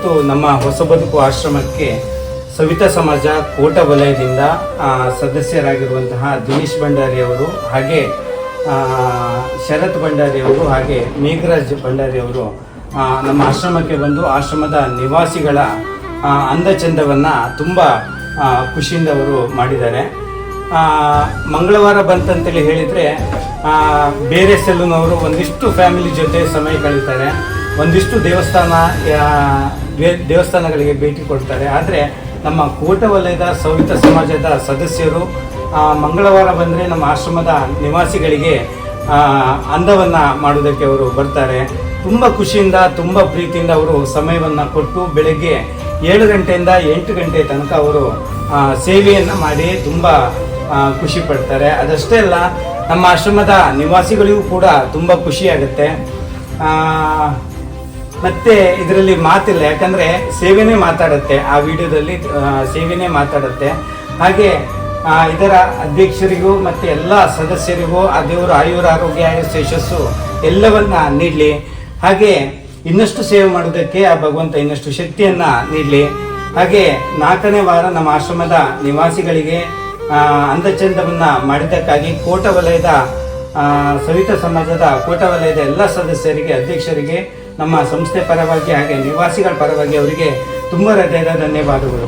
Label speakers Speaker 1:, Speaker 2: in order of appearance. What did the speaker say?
Speaker 1: ಮತ್ತು ನಮ್ಮ ಹೊಸ ಬದುಕು ಆಶ್ರಮಕ್ಕೆ ಸವಿತಾ ಸಮಾಜ ಕೋಟ ವಲಯದಿಂದ ಸದಸ್ಯರಾಗಿರುವಂತಹ ದಿನೇಶ್ ಭಂಡಾರಿ ಅವರು, ಹಾಗೆ ಶರತ್ ಭಂಡಾರಿ ಅವರು, ಹಾಗೆ ಮೇಘರಾಜ್ ಭಂಡಾರಿ ಅವರು ನಮ್ಮ ಆಶ್ರಮಕ್ಕೆ ಬಂದು ಆಶ್ರಮದ ನಿವಾಸಿಗಳ ಅಂದಚಂದವನ್ನು ತುಂಬ ಖುಷಿಯಿಂದ ಅವರು ಮಾಡಿದ್ದಾರೆ. ಮಂಗಳವಾರ ಬಂತಂತೇಳಿ ಹೇಳಿದರೆ ಬೇರೆ ಸೆಲ್ಲುನವರು ಒಂದಿಷ್ಟು ಫ್ಯಾಮಿಲಿ ಜೊತೆ ಸಮಯ ಕಳೀತಾರೆ, ಒಂದಿಷ್ಟು ದೇವಸ್ಥಾನಗಳಿಗೆ ಭೇಟಿ ಕೊಡ್ತಾರೆ. ಆದರೆ ನಮ್ಮ ಕೋಟ ವಲಯದ ಸವಿತಾ ಸಮಾಜದ ಸದಸ್ಯರು ಮಂಗಳವಾರ ಬಂದರೆ ನಮ್ಮ ಆಶ್ರಮದ ನಿವಾಸಿಗಳಿಗೆ ಅಂದವನ್ನು ಮಾಡೋದಕ್ಕೆ ಅವರು ಬರ್ತಾರೆ. ತುಂಬ ಖುಷಿಯಿಂದ, ತುಂಬ ಪ್ರೀತಿಯಿಂದ ಅವರು ಸಮಯವನ್ನು ಕೊಟ್ಟು ಬೆಳಗ್ಗೆ 7 ಗಂಟೆಯಿಂದ 8 ಗಂಟೆ ತನಕ ಅವರು ಸೇವೆಯನ್ನು ಮಾಡಿ ತುಂಬ ಖುಷಿ ಪಡ್ತಾರೆ. ಅದಷ್ಟೇ ಅಲ್ಲ, ನಮ್ಮ ಆಶ್ರಮದ ನಿವಾಸಿಗಳಿಗೂ ಕೂಡ ತುಂಬ ಖುಷಿಯಾಗುತ್ತೆ. ಮತ್ತು ಇದರಲ್ಲಿ ಮಾತಿಲ್ಲ, ಯಾಕಂದರೆ ಸೇವೆನೇ ಮಾತಾಡುತ್ತೆ. ಆ ವಿಡಿಯೋದಲ್ಲಿ ಸೇವೆನೇ ಮಾತಾಡುತ್ತೆ. ಹಾಗೆ ಇದರ ಅಧ್ಯಕ್ಷರಿಗೂ ಮತ್ತು ಎಲ್ಲ ಸದಸ್ಯರಿಗೂ ಆ ದೇವರು ಆಯುರ ಆರೋಗ್ಯ ಯಶಸ್ಸು ಎಲ್ಲವನ್ನ ನೀಡಲಿ. ಹಾಗೆ ಇನ್ನಷ್ಟು ಸೇವೆ ಮಾಡೋದಕ್ಕೆ ಆ ಭಗವಂತ ಇನ್ನಷ್ಟು ಶಕ್ತಿಯನ್ನು ನೀಡಲಿ. ಹಾಗೆ 4ನೇ ವಾರ ನಮ್ಮ ಆಶ್ರಮದ ನಿವಾಸಿಗಳಿಗೆ ಅಂದಚಂದವನ್ನು ಮಾಡಿದ್ದಕ್ಕಾಗಿ ಕೋಟ ವಲಯದ ಸವಿತಾ ಸಮಾಜದ ಕೋಟ ವಲಯದ ಎಲ್ಲ ಸದಸ್ಯರಿಗೆ, ಅಧ್ಯಕ್ಷರಿಗೆ, ನಮ್ಮ ಸಂಸ್ಥೆ ಪರವಾಗಿ ಹಾಗೆ ನಿವಾಸಿಗಳ ಪರವಾಗಿ ಅವರಿಗೆ ತುಂಬ ಹೃದಯದ ಧನ್ಯವಾದಗಳು.